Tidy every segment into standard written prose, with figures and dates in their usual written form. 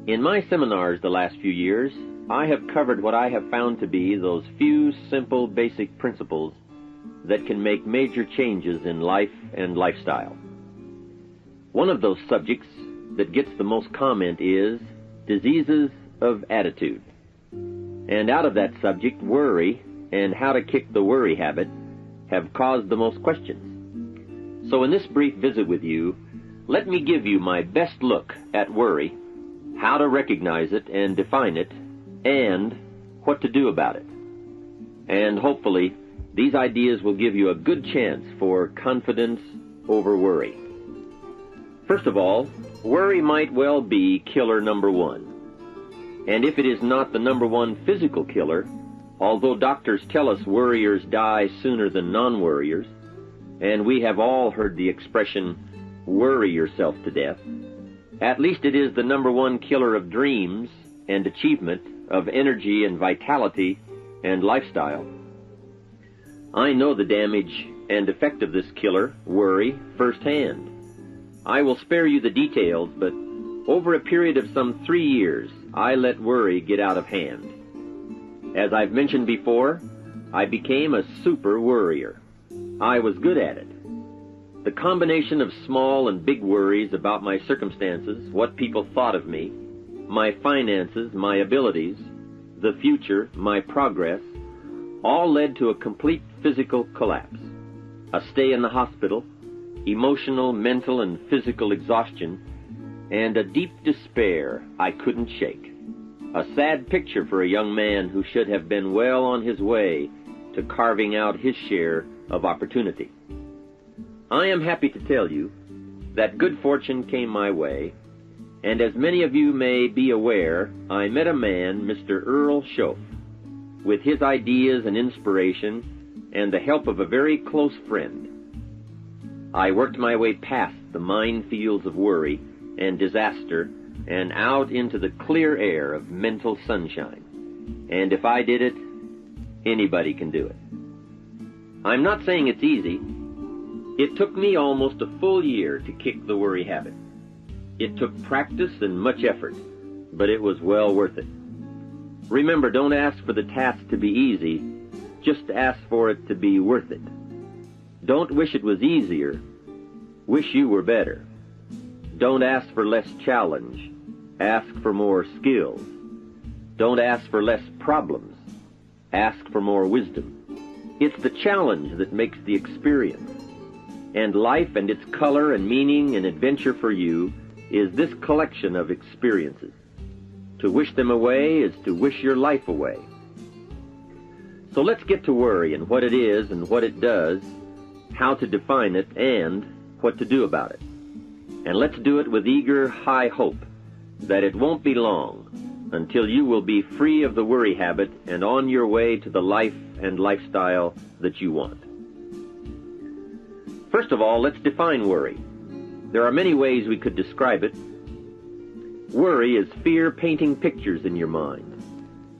In my seminars the last few years, I have covered what I have found to be those few simple basic principles that can make major changes in life and lifestyle. One of those subjects that gets the most comment is diseases of attitude. And out of that subject, worry and how to kick the worry habit have caused the most questions. So in this brief visit with you, let me give you my best look at worry, how to recognize it and define it, and what to do about it. And hopefully, these ideas will give you a good chance for confidence over worry. First of all, worry might well be killer number one. And if it is not the number one physical killer, although doctors tell us worriers die sooner than non-worriers, and we have all heard the expression, worry yourself to death, at least it is the number one killer of dreams and achievement, of energy and vitality and lifestyle. I know the damage and effect of this killer, worry, firsthand. I will spare you the details, but over a period of some 3 years, I let worry get out of hand. As I've mentioned before, I became a super worrier. I was good at it. The combination of small and big worries about my circumstances, what people thought of me, my finances, my abilities, the future, my progress, all led to a complete physical collapse, a stay in the hospital, emotional, mental, and physical exhaustion, and a deep despair I couldn't shake. A sad picture for a young man who should have been well on his way to carving out his share of opportunity. I am happy to tell you that good fortune came my way, and as many of you may be aware, I met a man, Mr. Earl Schoaf, with his ideas and inspiration and the help of a very close friend. I worked my way past the minefields of worry and disaster and out into the clear air of mental sunshine. And if I did it, anybody can do it. I'm not saying it's easy. It took me almost a full year to kick the worry habit. It took practice and much effort, but it was well worth it. Remember, don't ask for the task to be easy, just ask for it to be worth it. Don't wish it was easier, wish you were better. Don't ask for less challenge, ask for more skills. Don't ask for less problems, ask for more wisdom. It's the challenge that makes the experience. And life and its color and meaning and adventure for you is this collection of experiences. To wish them away is to wish your life away. So let's get to worry and what it is and what it does, how to define it, and what to do about it. And let's do it with eager, high hope that it won't be long until you will be free of the worry habit and on your way to the life and lifestyle that you want. First of all, let's define worry. There are many ways we could describe it. Worry is fear painting pictures in your mind.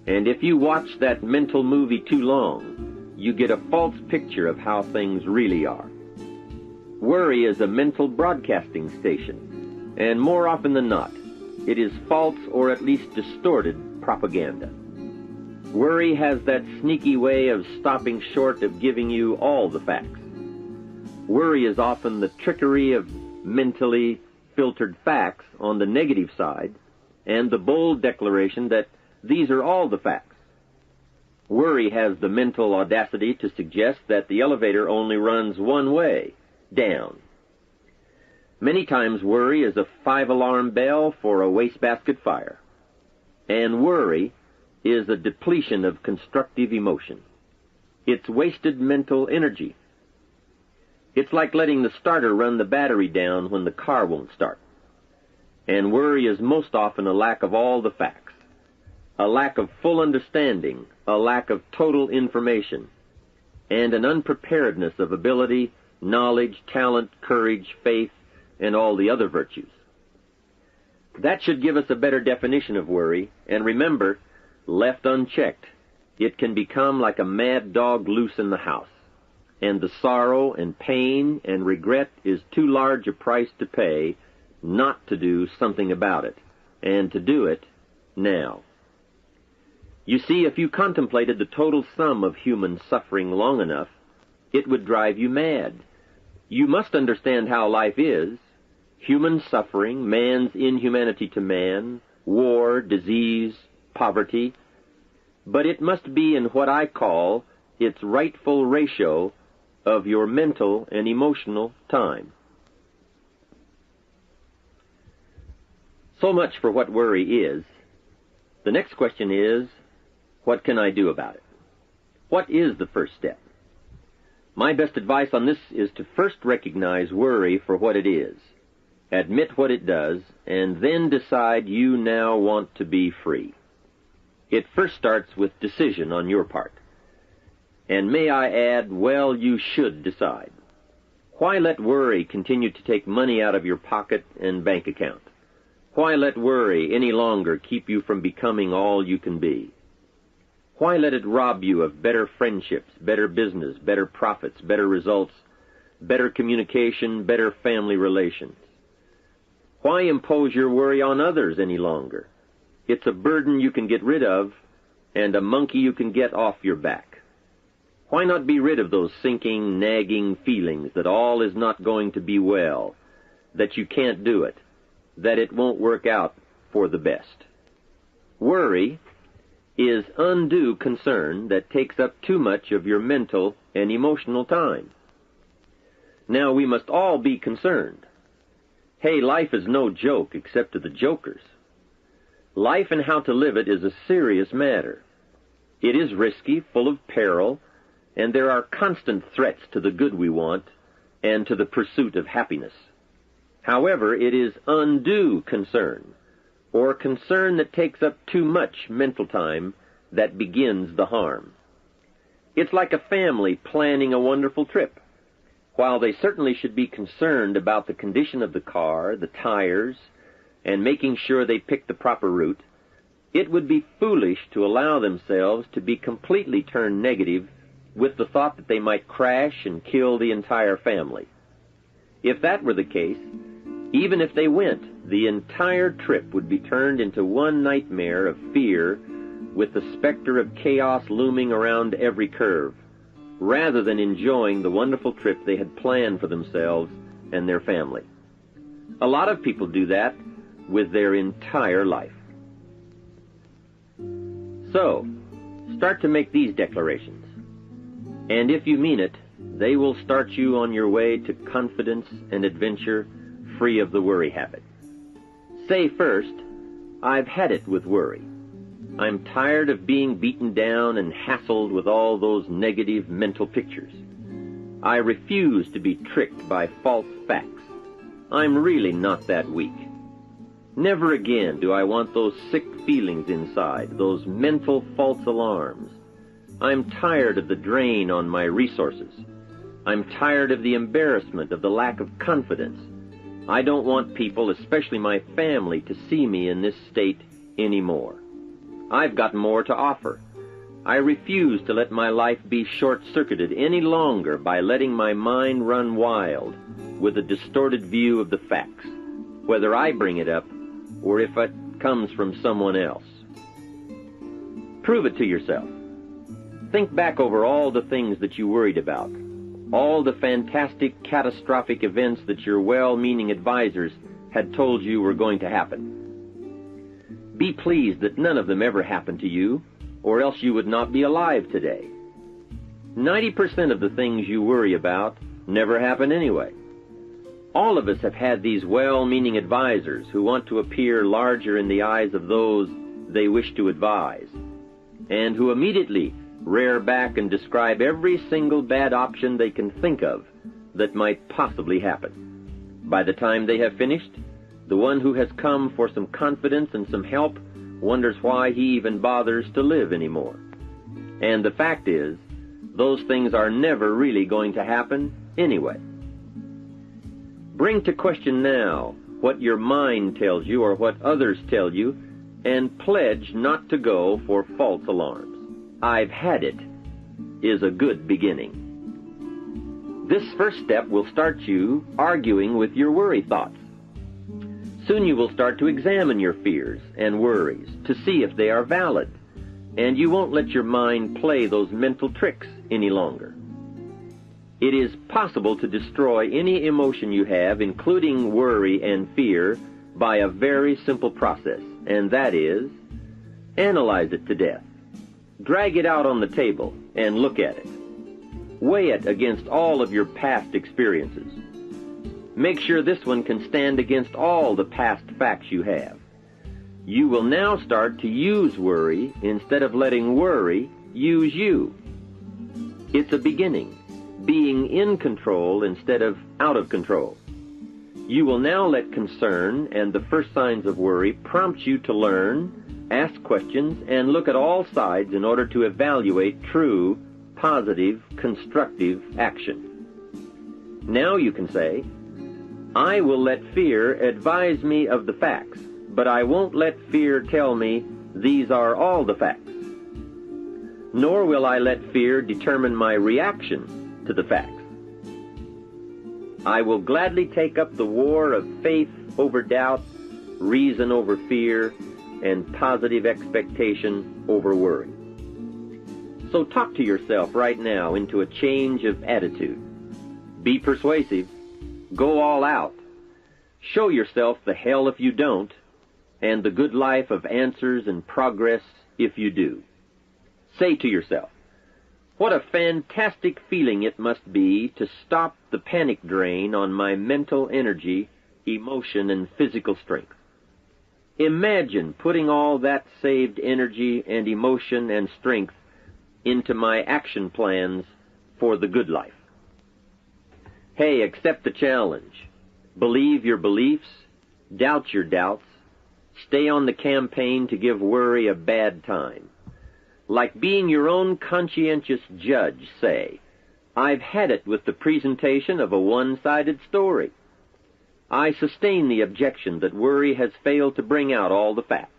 And if you watch that mental movie too long, you get a false picture of how things really are. Worry is a mental broadcasting station, and more often than not, it is false or at least distorted propaganda. Worry has that sneaky way of stopping short of giving you all the facts. Worry is often the trickery of mentally filtered facts on the negative side and the bold declaration that these are all the facts. Worry has the mental audacity to suggest that the elevator only runs one way, down. Many times worry is a 5-alarm bell for a wastebasket fire. And worry is a depletion of constructive emotion. It's wasted mental energy. It's like letting the starter run the battery down when the car won't start. And worry is most often a lack of all the facts, a lack of full understanding, a lack of total information, and an unpreparedness of ability, knowledge, talent, courage, faith, and all the other virtues. That should give us a better definition of worry, and remember, left unchecked, it can become like a mad dog loose in the house. And the sorrow and pain and regret is too large a price to pay not to do something about it, and to do it now. You see, if you contemplated the total sum of human suffering long enough, it would drive you mad. You must understand how life is. Human suffering, man's inhumanity to man, war, disease, poverty. But it must be in what I call its rightful ratio of your mental and emotional time. So much for what worry is. The next question is, what can I do about it? What is the first step? My best advice on this is to first recognize worry for what it is, admit what it does, and then decide you now want to be free. It first starts with decision on your part. And may I add, well, you should decide. Why let worry continue to take money out of your pocket and bank account? Why let worry any longer keep you from becoming all you can be? Why let it rob you of better friendships, better business, better profits, better results, better communication, better family relations? Why impose your worry on others any longer? It's a burden you can get rid of and a monkey you can get off your back. Why not be rid of those sinking, nagging feelings that all is not going to be well, that you can't do it, that it won't work out for the best? Worry is undue concern that takes up too much of your mental and emotional time. Now, we must all be concerned. Hey, life is no joke except to the jokers. Life and how to live it is a serious matter. It is risky, full of peril, and there are constant threats to the good we want and to the pursuit of happiness. However, it is undue concern, or concern that takes up too much mental time, that begins the harm. It's like a family planning a wonderful trip. While they certainly should be concerned about the condition of the car, the tires, and making sure they pick the proper route, it would be foolish to allow themselves to be completely turned negative with the thought that they might crash and kill the entire family. If that were the case, even if they went, the entire trip would be turned into one nightmare of fear with the specter of chaos looming around every curve, rather than enjoying the wonderful trip they had planned for themselves and their family. A lot of people do that with their entire life. So, start to make these declarations. And if you mean it, they will start you on your way to confidence and adventure, free of the worry habit. Say first, I've had it with worry. I'm tired of being beaten down and hassled with all those negative mental pictures. I refuse to be tricked by false facts. I'm really not that weak. Never again do I want those sick feelings inside, those mental false alarms. I'm tired of the drain on my resources. I'm tired of the embarrassment of the lack of confidence. I don't want people, especially my family, to see me in this state anymore. I've got more to offer. I refuse to let my life be short-circuited any longer by letting my mind run wild with a distorted view of the facts, whether I bring it up or if it comes from someone else. Prove it to yourself. Think back over all the things that you worried about, all the fantastic, catastrophic events that your well-meaning advisors had told you were going to happen. Be pleased that none of them ever happened to you, or else you would not be alive today. 90% of the things you worry about never happen anyway. All of us have had these well-meaning advisors who want to appear larger in the eyes of those they wish to advise, and who immediately rear back and describe every single bad option they can think of that might possibly happen. By the time they have finished, the one who has come for some confidence and some help wonders why he even bothers to live anymore. And the fact is, those things are never really going to happen anyway. Bring to question now what your mind tells you or what others tell you, and pledge not to go for false alarms. I've had it is a good beginning. This first step will start you arguing with your worry thoughts. Soon you will start to examine your fears and worries to see if they are valid, and you won't let your mind play those mental tricks any longer. It is possible to destroy any emotion you have, including worry and fear, by a very simple process, and that is, analyze it to death. Drag it out on the table and look at it. Weigh it against all of your past experiences. Make sure this one can stand against all the past facts you have. You will now start to use worry instead of letting worry use you. It's a beginning, being in control instead of out of control. You will now let concern and the first signs of worry prompt you to learn, ask questions, and look at all sides in order to evaluate true, positive, constructive action. Now you can say, I will let fear advise me of the facts, but I won't let fear tell me these are all the facts. Nor will I let fear determine my reaction to the facts. I will gladly take up the war of faith over doubt, reason over fear, and positive expectation over worry. So talk to yourself right now into a change of attitude. Be persuasive. Go all out. Show yourself the hell if you don't, and the good life of answers and progress if you do. Say to yourself, what a fantastic feeling it must be to stop the panic drain on my mental energy, emotion, and physical strength. Imagine putting all that saved energy and emotion and strength into my action plans for the good life. Hey, accept the challenge. Believe your beliefs, doubt your doubts, stay on the campaign to give worry a bad time. Like being your own conscientious judge, say, I've had it with the presentation of a one-sided story. I sustain the objection that worry has failed to bring out all the facts.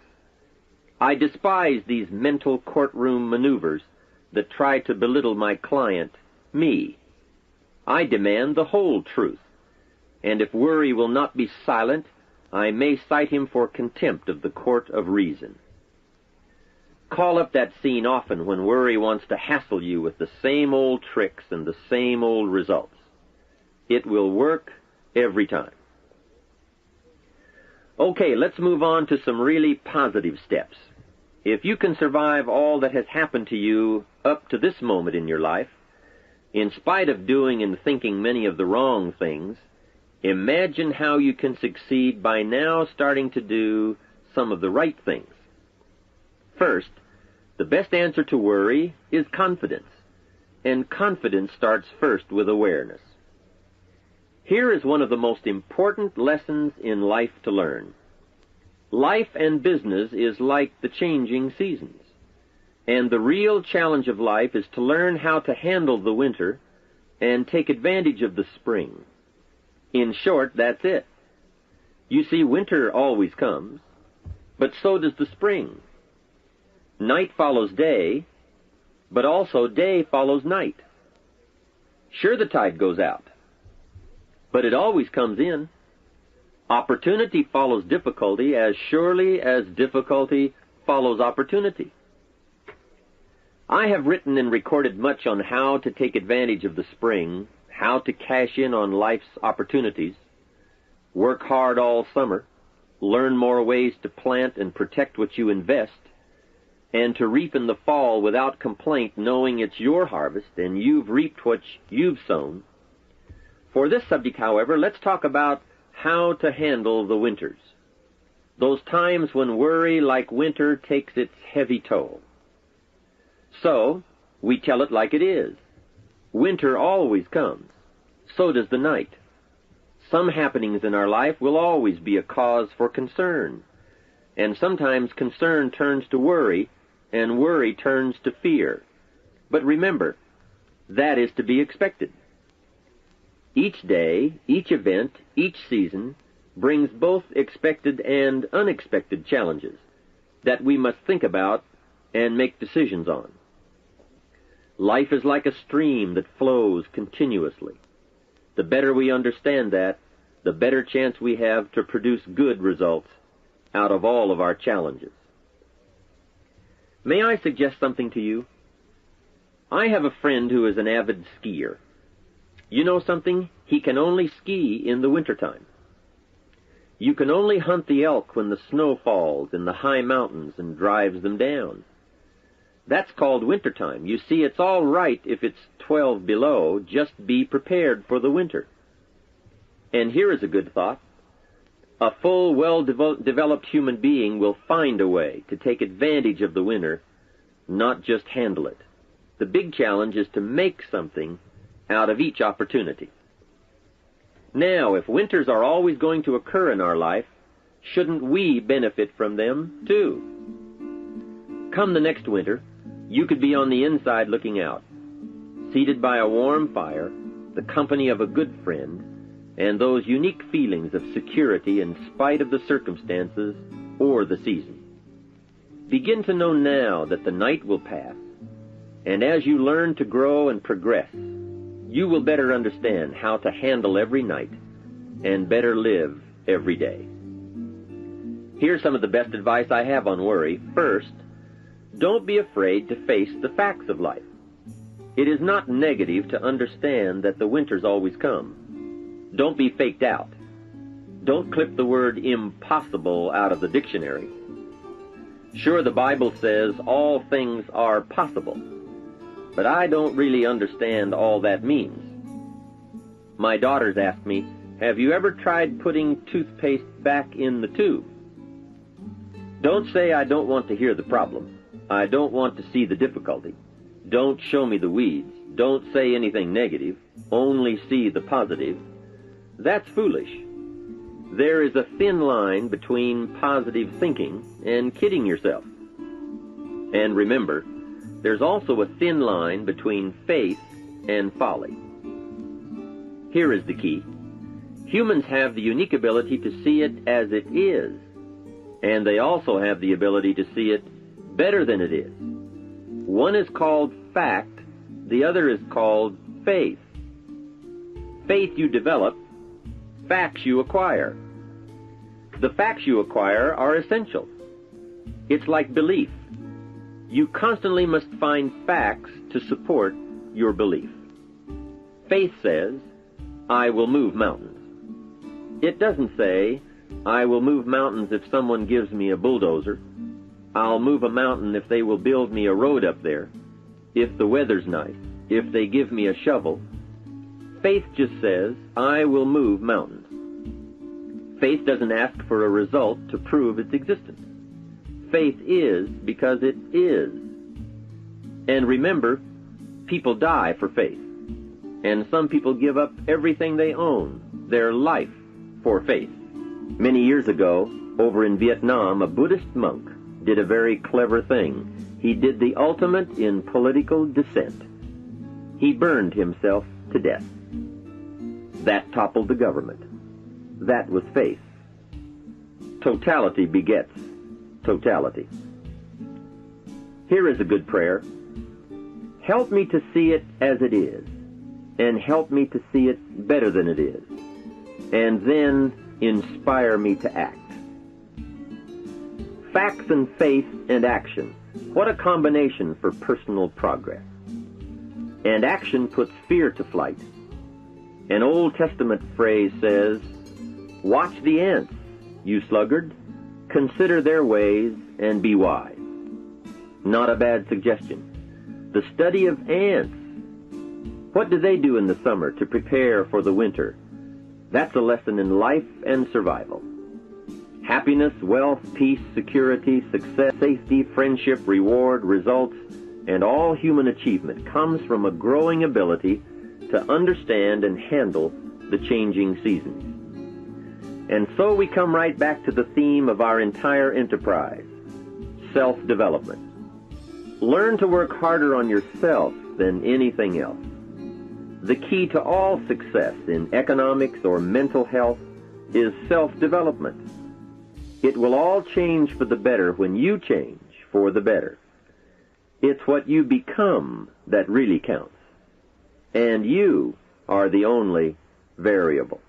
I despise these mental courtroom maneuvers that try to belittle my client, me. I demand the whole truth, and if worry will not be silent, I may cite him for contempt of the court of reason. Call up that scene often when worry wants to hassle you with the same old tricks and the same old results. It will work every time. Okay, let's move on to some really positive steps. If you can survive all that has happened to you up to this moment in your life, in spite of doing and thinking many of the wrong things, imagine how you can succeed by now starting to do some of the right things. First, the best answer to worry is confidence, and confidence starts first with awareness. Here is one of the most important lessons in life to learn. Life and business is like the changing seasons, and the real challenge of life is to learn how to handle the winter and take advantage of the spring. In short, that's it. You see, winter always comes, but so does the spring. Night follows day, but also day follows night. Sure, the tide goes out, but it always comes in. Opportunity follows difficulty as surely as difficulty follows opportunity. I have written and recorded much on how to take advantage of the spring, how to cash in on life's opportunities, work hard all summer, learn more ways to plant and protect what you invest, and to reap in the fall without complaint, knowing it's your harvest and you've reaped what you've sown. For this subject, however, let's talk about how to handle the winters, those times when worry, like winter, takes its heavy toll. So, we tell it like it is. Winter always comes. So does the night. Some happenings in our life will always be a cause for concern, and sometimes concern turns to worry, and worry turns to fear. But remember, that is to be expected. Each day, each event, each season brings both expected and unexpected challenges that we must think about and make decisions on. Life is like a stream that flows continuously. The better we understand that, the better chance we have to produce good results out of all of our challenges. May I suggest something to you? I have a friend who is an avid skier. You know something? He can only ski in the wintertime. You can only hunt the elk when the snow falls in the high mountains and drives them down. That's called wintertime. You see, it's all right if it's 12 below. Just be prepared for the winter. And here is a good thought. A full, well-developed human being will find a way to take advantage of the winter, not just handle it. The big challenge is to make something out of each opportunity. Now, if winters are always going to occur in our life, shouldn't we benefit from them too? Come the next winter, you could be on the inside looking out, seated by a warm fire, the company of a good friend, and those unique feelings of security in spite of the circumstances or the season. Begin to know now that the night will pass, and as you learn to grow and progress, you will better understand how to handle every night and better live every day. Here's some of the best advice I have on worry. First, don't be afraid to face the facts of life. It is not negative to understand that the winters always come. Don't be faked out. Don't clip the word impossible out of the dictionary. Sure, the Bible says all things are possible, but I don't really understand all that means. My daughters ask me, have you ever tried putting toothpaste back in the tube? Don't say I don't want to hear the problem. I don't want to see the difficulty. Don't show me the weeds. Don't say anything negative. Only see the positive. That's foolish. There is a thin line between positive thinking and kidding yourself. And remember, there's also a thin line between faith and folly. Here is the key. Humans have the unique ability to see it as it is, and they also have the ability to see it better than it is. One is called fact, the other is called faith. Faith you develop, facts you acquire. The facts you acquire are essential. It's like belief. You constantly must find facts to support your belief. Faith says, I will move mountains. It doesn't say, I will move mountains if someone gives me a bulldozer. I'll move a mountain if they will build me a road up there, if the weather's nice, if they give me a shovel. Faith just says, I will move mountains. Faith doesn't ask for a result to prove its existence. Faith is because it is. And remember, people die for faith. And some people give up everything they own, their life, for faith. Many years ago, over in Vietnam, a Buddhist monk did a very clever thing. He did the ultimate in political dissent. He burned himself to death. That toppled the government. That was faith. Totality begets totality. Here is a good prayer. Help me to see it as it is, and help me to see it better than it is, and then inspire me to act. Facts and faith and action. What a combination for personal progress. And action puts fear to flight. An Old Testament phrase says, watch the ants, you sluggard. Consider their ways and be wise. Not a bad suggestion. The study of ants. What do they do in the summer to prepare for the winter? That's a lesson in life and survival. Happiness, wealth, peace, security, success, safety, friendship, reward, results, and all human achievement comes from a growing ability to understand and handle the changing seasons. And so we come right back to the theme of our entire enterprise, self-development. Learn to work harder on yourself than anything else. The key to all success in economics or mental health is self-development. It will all change for the better when you change for the better. It's what you become that really counts. And you are the only variable.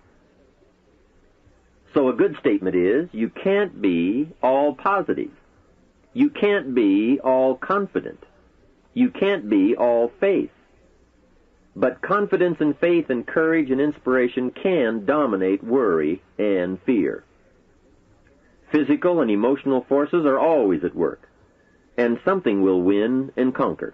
So a good statement is, you can't be all positive. You can't be all confident. You can't be all faith. But confidence and faith and courage and inspiration can dominate worry and fear. Physical and emotional forces are always at work, and something will win and conquer.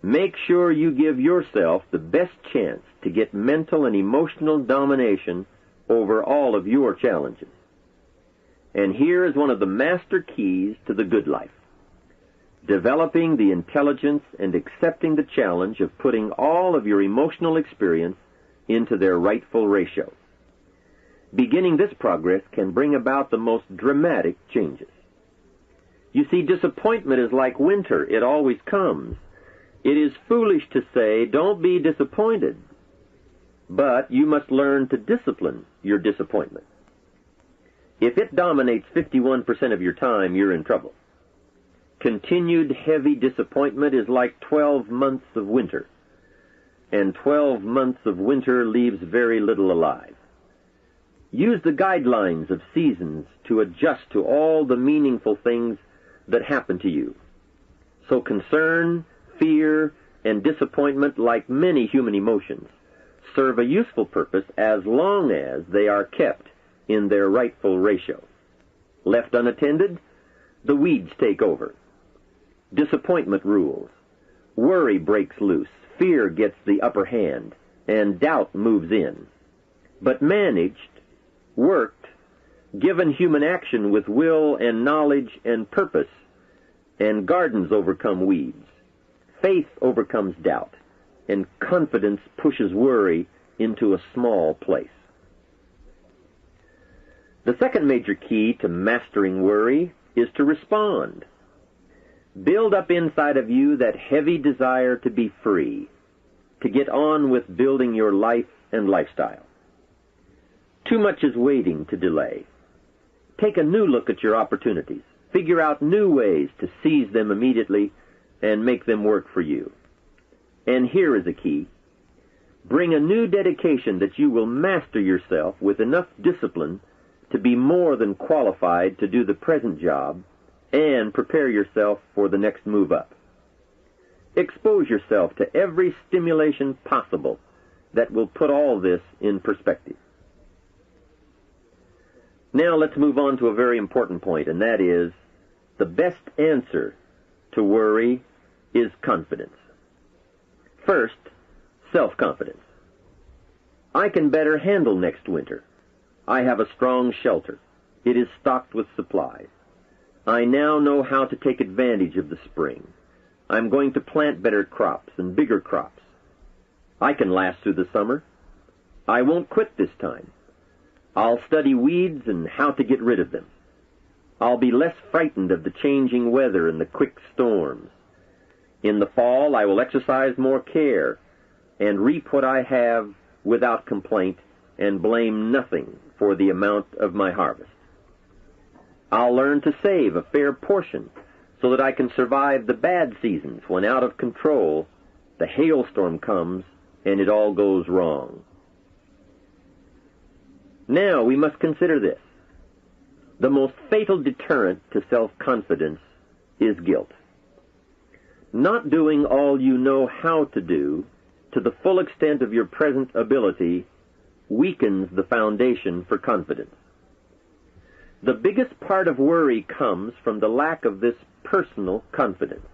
Make sure you give yourself the best chance to get mental and emotional domination over all of your challenges. And here is one of the master keys to the good life: developing the intelligence and accepting the challenge of putting all of your emotional experience into their rightful ratio. Beginning this progress can bring about the most dramatic changes. You see, disappointment is like winter. It always comes. It is foolish to say, don't be disappointed. But you must learn to discipline your disappointment. If it dominates 51% of your time, you're in trouble. Continued heavy disappointment is like 12 months of winter, and 12 months of winter leaves very little alive. Use the guidelines of seasons to adjust to all the meaningful things that happen to you. So concern, fear, and disappointment, like many human emotions, serve a useful purpose as long as they are kept in their rightful ratio. Left unattended, the weeds take over. Disappointment rules. Worry breaks loose. Fear gets the upper hand, and doubt moves in. But managed, worked, given human action with will and knowledge and purpose, and gardens overcome weeds. Faith overcomes doubt, and confidence pushes worry into a small place. The second major key to mastering worry is to respond. Build up inside of you that heavy desire to be free, to get on with building your life and lifestyle. Too much is waiting to delay. Take a new look at your opportunities. Figure out new ways to seize them immediately and make them work for you. And here is a key. Bring a new dedication that you will master yourself with enough discipline to be more than qualified to do the present job and prepare yourself for the next move up. Expose yourself to every stimulation possible that will put all this in perspective. Now let's move on to a very important point, and that is, the best answer to worry is confidence. First, self-confidence. I can better handle next winter. I have a strong shelter. It is stocked with supplies. I now know how to take advantage of the spring. I'm going to plant better crops and bigger crops. I can last through the summer. I won't quit this time. I'll study weeds and how to get rid of them. I'll be less frightened of the changing weather and the quick storms. In the fall, I will exercise more care and reap what I have without complaint and blame nothing for the amount of my harvest. I'll learn to save a fair portion so that I can survive the bad seasons when out of control the hailstorm comes and it all goes wrong. Now we must consider this. The most fatal deterrent to self-confidence is guilt. Not doing all you know how to do to the full extent of your present ability weakens the foundation for confidence. The biggest part of worry comes from the lack of this personal confidence.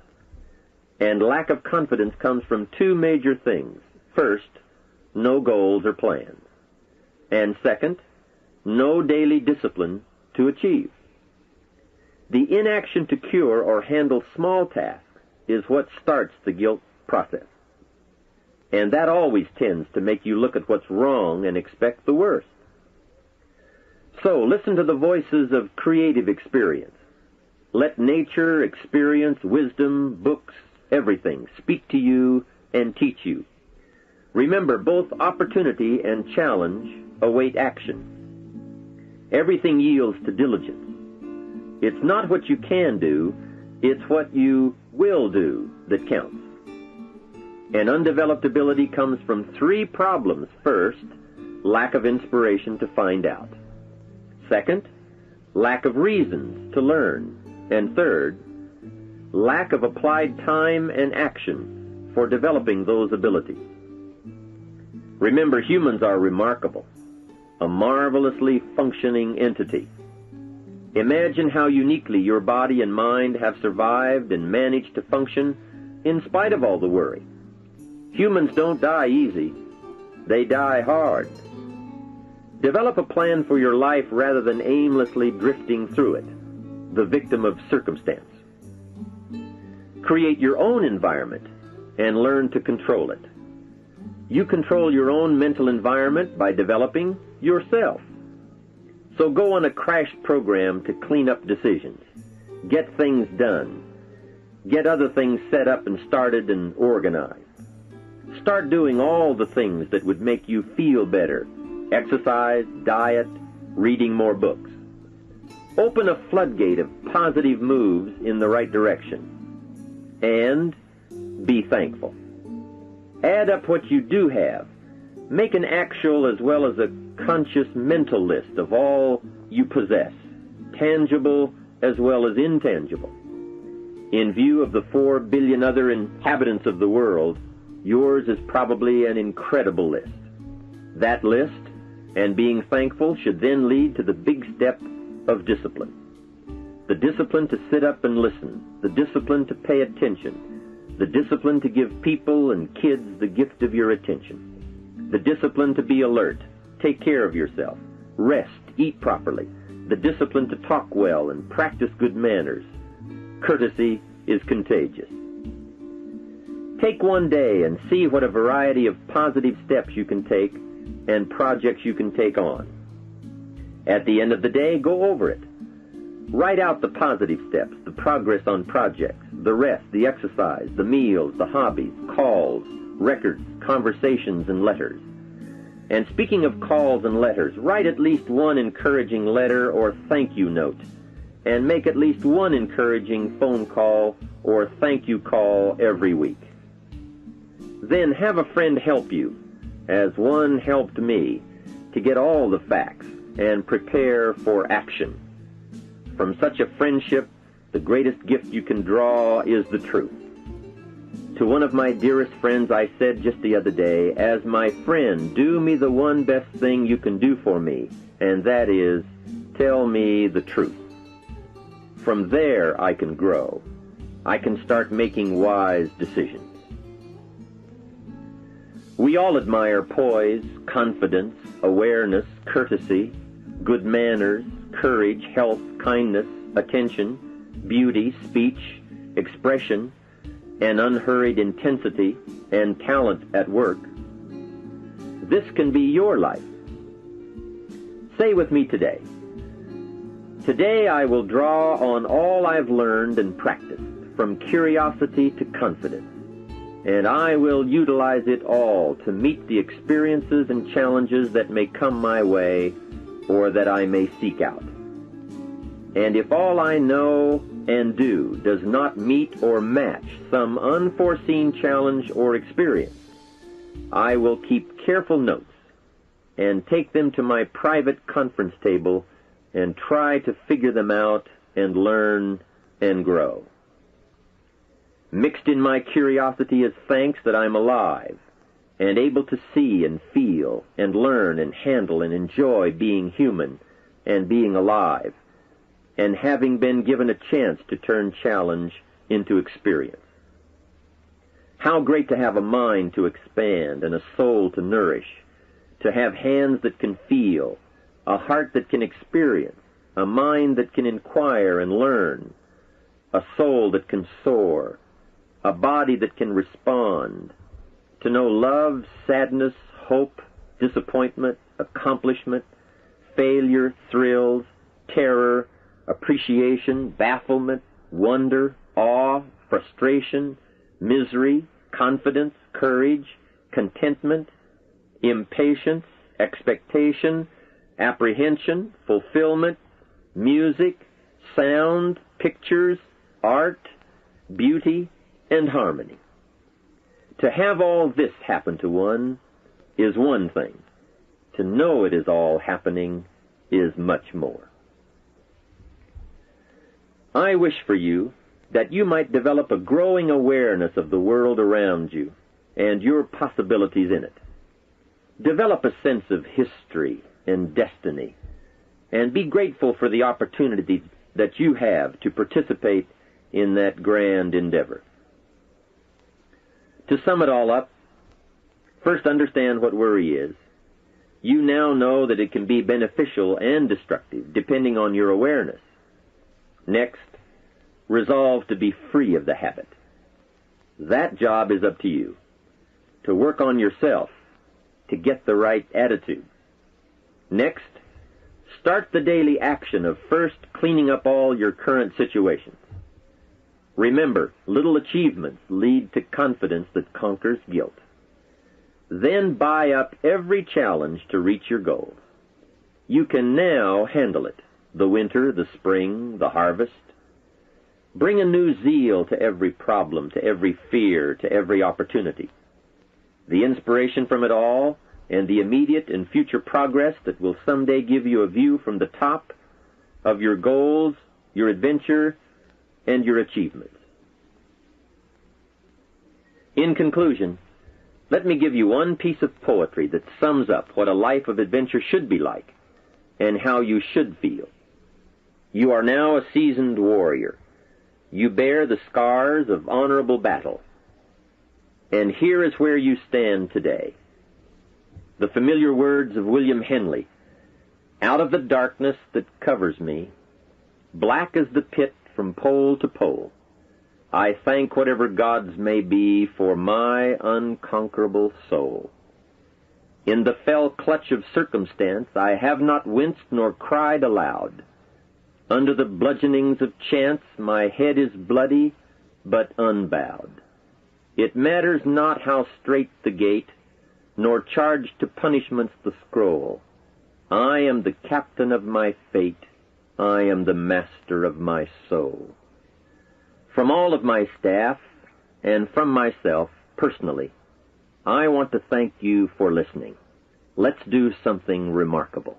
And lack of confidence comes from two major things. First, no goals or plans. And second, no daily discipline to achieve. The inaction to cure or handle small tasks is what starts the guilt process. And that always tends to make you look at what's wrong and expect the worst. So listen to the voices of creative experience. Let nature, experience, wisdom, books, everything speak to you and teach you. Remember, both opportunity and challenge await action. Everything yields to diligence. It's not what you can do, it's what you will do that counts. And undeveloped ability comes from three problems. First, lack of inspiration to find out. Second, lack of reasons to learn. And third, lack of applied time and action for developing those abilities. Remember, humans are remarkable, a marvelously functioning entity. Imagine how uniquely your body and mind have survived and managed to function in spite of all the worry. Humans don't die easy. They die hard. Develop a plan for your life rather than aimlessly drifting through it, the victim of circumstance. Create your own environment and learn to control it. You control your own mental environment by developing yourself. So go on a crash program to clean up decisions, get things done, get other things set up and started and organized. Start doing all the things that would make you feel better: exercise, diet, reading more books. Open a floodgate of positive moves in the right direction. And be thankful. Add up what you do have. Make an actual as well as a conscious mental list of all you possess, tangible as well as intangible. In view of the 4 billion other inhabitants of the world, yours is probably an incredible list. That list and being thankful should then lead to the big step of discipline. The discipline to sit up and listen, the discipline to pay attention, the discipline to give people and kids the gift of your attention, the discipline to be alert, take care of yourself, rest, eat properly, the discipline to talk well and practice good manners. Courtesy is contagious. Take one day and see what a variety of positive steps you can take and projects you can take on. At the end of the day, go over it. Write out the positive steps, the progress on projects, the rest, the exercise, the meals, the hobbies, calls, records, conversations, and letters. And speaking of calls and letters, write at least one encouraging letter or thank you note, and make at least one encouraging phone call or thank you call every week. Then have a friend help you, as one helped me, to get all the facts and prepare for action. From such a friendship, the greatest gift you can draw is the truth. To one of my dearest friends I said just the other day, as my friend, do me the one best thing you can do for me, and that is, tell me the truth. From there I can grow. I can start making wise decisions. We all admire poise, confidence, awareness, courtesy, good manners, courage, health, kindness, attention, beauty, speech, expression, and unhurried intensity, and talent at work. This can be your life. Say with me today, today I will draw on all I've learned and practiced, from curiosity to confidence, and I will utilize it all to meet the experiences and challenges that may come my way or that I may seek out. And if all I know and do does not meet or match some unforeseen challenge or experience, I will keep careful notes and take them to my private conference table and try to figure them out and learn and grow. Mixed in my curiosity is thanks that I'm alive and able to see and feel and learn and handle and enjoy being human and being alive, and having been given a chance to turn challenge into experience. How great to have a mind to expand and a soul to nourish, to have hands that can feel, a heart that can experience, a mind that can inquire and learn, a soul that can soar, a body that can respond, to know love, sadness, hope, disappointment, accomplishment, failure, thrills, terror, appreciation, bafflement, wonder, awe, frustration, misery, confidence, courage, contentment, impatience, expectation, apprehension, fulfillment, music, sound, pictures, art, beauty, and harmony. To have all this happen to one is one thing. To know it is all happening is much more. I wish for you that you might develop a growing awareness of the world around you and your possibilities in it. Develop a sense of history and destiny, and be grateful for the opportunity that you have to participate in that grand endeavor. To sum it all up, first understand what worry is. You now know that it can be beneficial and destructive, depending on your awareness. Next, resolve to be free of the habit. That job is up to you, to work on yourself, to get the right attitude. Next, start the daily action of first cleaning up all your current situations. Remember, little achievements lead to confidence that conquers guilt. Then buy up every challenge to reach your goals. You can now handle it, the winter, the spring, the harvest. Bring a new zeal to every problem, to every fear, to every opportunity. The inspiration from it all and the immediate and future progress that will someday give you a view from the top of your goals, your adventure, and your achievements. In conclusion, let me give you one piece of poetry that sums up what a life of adventure should be like and how you should feel. You are now a seasoned warrior. You bear the scars of honorable battle. And here is where you stand today. The familiar words of William Henley, "Out of the darkness that covers me, black as the pit from pole to pole, I thank whatever gods may be for my unconquerable soul. In the fell clutch of circumstance I have not winced nor cried aloud. Under the bludgeonings of chance my head is bloody but unbowed. It matters not how strait the gate, nor charged to punishments the scroll. I am the captain of my fate, I am the master of my soul." From all of my staff, and from myself, personally, I want to thank you for listening. Let's do something remarkable.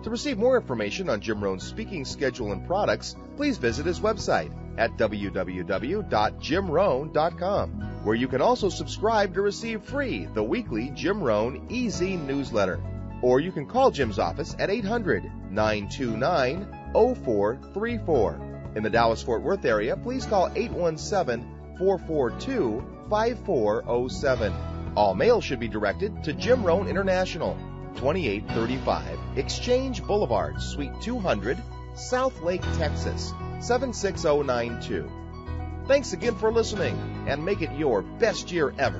To receive more information on Jim Rohn's speaking schedule and products, please visit his website at www.jimrohn.com, where you can also subscribe to receive free the weekly Jim Rohn Easy newsletter. Or you can call Jim's office at 800-929-0434. In the Dallas-Fort Worth area, please call 817-442-5407. All mail should be directed to Jim Rohn International, 2835 Exchange Boulevard, Suite 200, South Lake, Texas, 76092. Thanks again for listening, and make it your best year ever.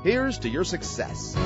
Here's to your success.